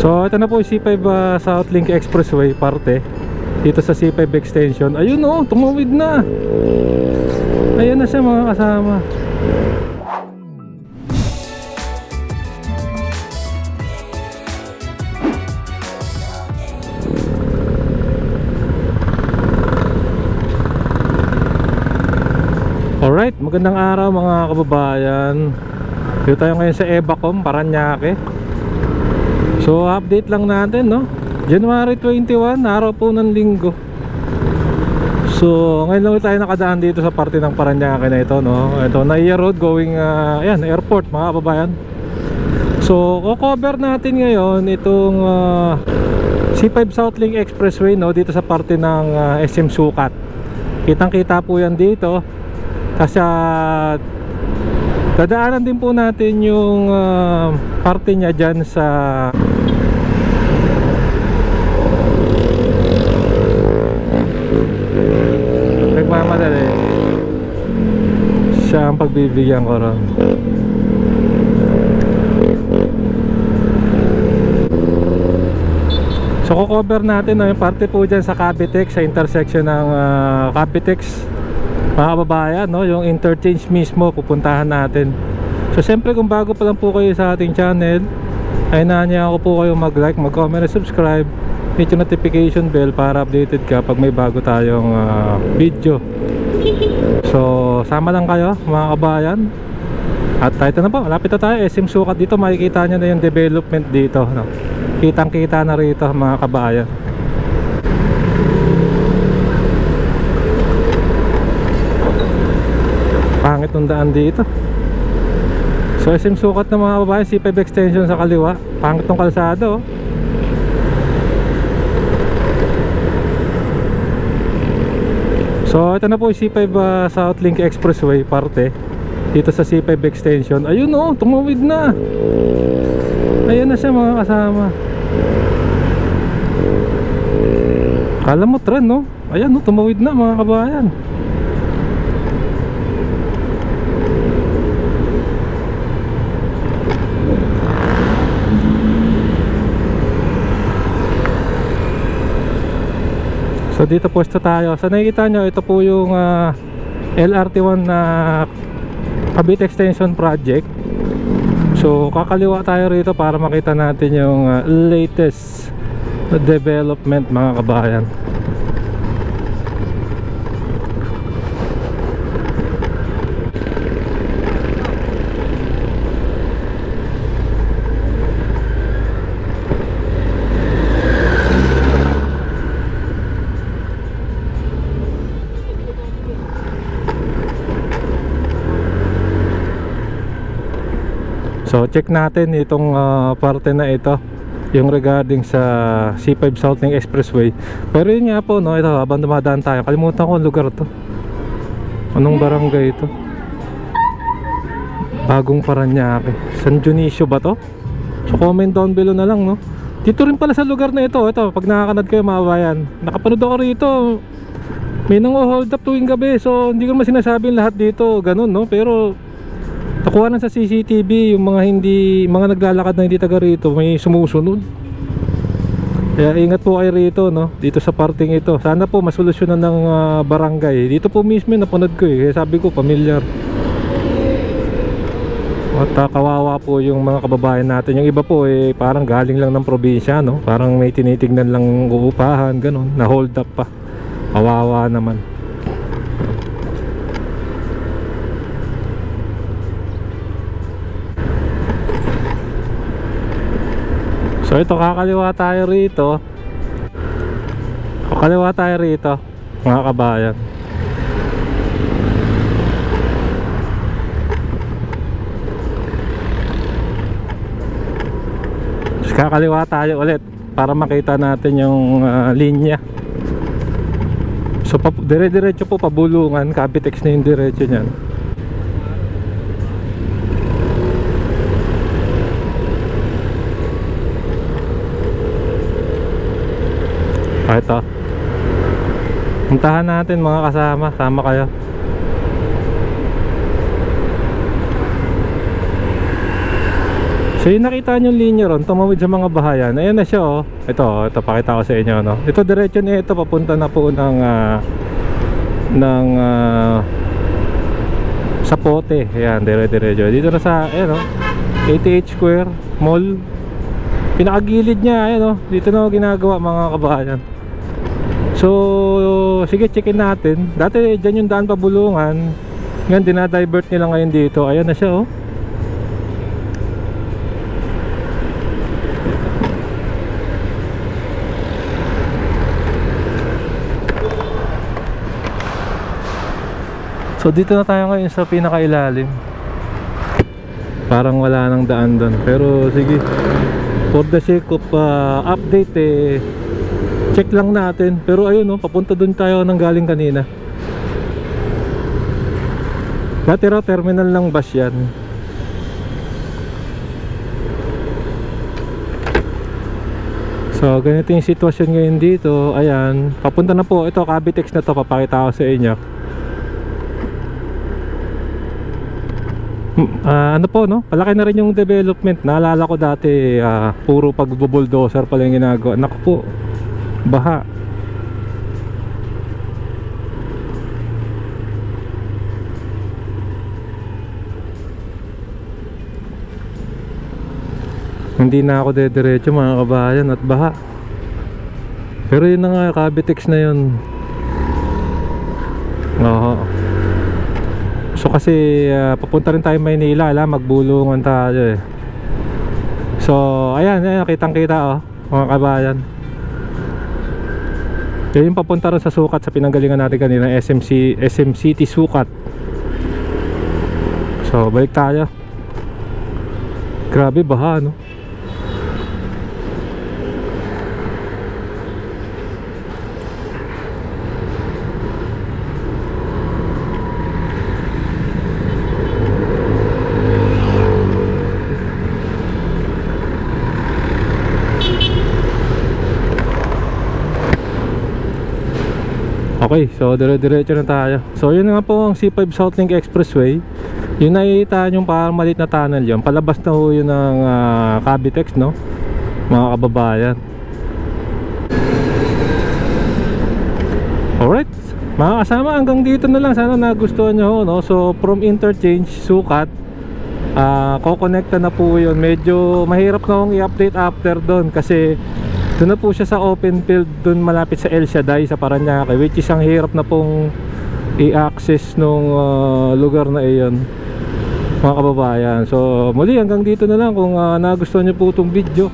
So ito na po yung C5 Southlink Expressway parte dito sa C5 extension. Ayun oh, tumawid na. Ayan na siya mga kasama. Alright, magandang araw mga kababayan. Dito tayo ngayon sa Evacom, Paranaque. So update lang natin, no? January 21, araw po ng linggo. So ngayon lang tayo nakadaan dito sa parte ng Paranaque na ito, no? Ito, Naiya Road going, ayan, airport mga kababayan. So cover natin ngayon itong C5 Southlink Expressway, no? Dito sa parte ng SM Sukat. Kitang kita po yan dito. Kasi dadaanan din po natin yung parte niya dyan sa nagmamadali. Siya ang pagbibigyan ko ron. So cover natin, no, yung parte po dyan sa Cavitex, sa intersection ng Cavitex mga kababayan, no, yung interchange mismo pupuntahan natin. So siyempre kung bago pa lang po kayo sa ating channel, ay nanya ako po kayo mag-like, mag-comment, and subscribe, hit yung notification bell para updated ka pag may bago tayong video. So sama lang kayo mga kabayan. At ito na po, malapit na tayo, SM Sukat. Dito makikita nyo na yung development dito, no? Kitang kita na rito mga kabayan. Pangit ng daan dito. So SM Sukat na mga kababayan, C5 extension sa kaliwa. Pangit ng kalsado, oh. So ito na po yung C5 Southlink Expressway parte dito sa C5 extension. Ayun oh, tumawid na. Ayan na siya mga kasama. Kala mo tren, no? Ayan oh, tumawid na mga kabayan. So dito pwesto tayo. So nakikita nyo, ito po yung LRT1 na Cavite Extension Project. So kakaliwa tayo rito para makita natin yung latest development mga kabayan. So check natin itong parte na ito, yung regarding sa C5 Southlink Expressway. Pero yun nga po, no, ito habang dumadaan tayo, kalimutan ko ang lugar to. Anong barangay ito? Bagong Paranaque, San Dionisio ba to? So comment down below na lang, no. Dito rin pala sa lugar na ito, pag nakakanad kayo mga bayan, nakapanood ako rito, may nang-hold up tuwing gabi. So hindi ko naman sinasabing lahat dito ganun, no, pero nakuha na sa CCTV yung mga naglalakad na hindi taga rito, may sumusunod. Kaya ingat po kayo rito, no, dito sa parting ito. Sana po masolusyonan ng barangay. Dito po mismo napanood ko kaya sabi ko familiar. At kawawa po yung mga kababayan natin. Yung iba po parang galing lang ng probinsya, no, parang may tinitignan lang uupahan, ganun, na hold up pa. Kawawa naman. So ito, kakaliwa tayo rito. Kakaliwa tayo rito mga kabayan. Tapos kakaliwa tayo ulit para makita natin yung linya. So dire-diretso po pabulungan, Cavitex na yung diretso niyan. Ito, puntahan natin mga kasama. Sama kayo. So yung nakita nyo yung linya ron, tumawid sa mga bahayan. Ayan na siya oh. Ito pakita ko sa inyo no. Ito diretso na ito, papunta na po ng Sapote. Ayan, dire-diretso. Dito na sa, ayan oh, 88 Square Mall. Pinakagilid niya, ayan oh. Dito na ginagawa mga kabahayan. So, sige, checkin natin. Dati dyan yung daan pabulungan. Ngayon, dinadivert nila ngayon dito. Ayan na siya oh. So dito na tayo ngayon sa pinakailalim. Parang wala nang daan doon. Pero sige, for the sake of update check lang natin. Pero ayun no, papunta doon tayo nang galing kanina. Dati raw terminal ng bus yan. So ganito yung sitwasyon ngayon dito. Ayan, papunta na po. Ito Cavitex na to, papakita ko sa inyo. Ano po no, palaki na rin yung development. Naalala ko dati puro pagbo-bulldozer pala yung ginagawa. Naku po, baha. Hindi na ako dediretso mga kabayan at baha. Pero yun na nga, Cavitex na yun. Oo. So kasi papunta rin tayo Maynila, magbulungan tayo eh. So ayan, kitang kita oh mga kabayan. Yung papunta rin sa Sukat, sa pinanggalingan natin kanina, SM City Sukat. So balik tayo. Grabe baha no. Okay, so dire-diretso na tayo. So yun nga po ang C5 Southlink Expressway. Yung nakikita yung parang maliit na tunnel yun, palabas na ho yun ng Cavitex no, mga kababayan. Alright, mga kasama, hanggang dito na lang. Sana nagustuhan nyo ho no. So from interchange Sukat, kokonekta na po yun. Medyo mahirap na akong i-update after doon kasi doon na po siya sa open field, doon malapit sa El Shaddai sa Paranaque, which is ang hirap na pong i-access nung lugar na iyon mga kababayan. So muli, hanggang dito na lang. Kung nagustuhan nyo po itong video,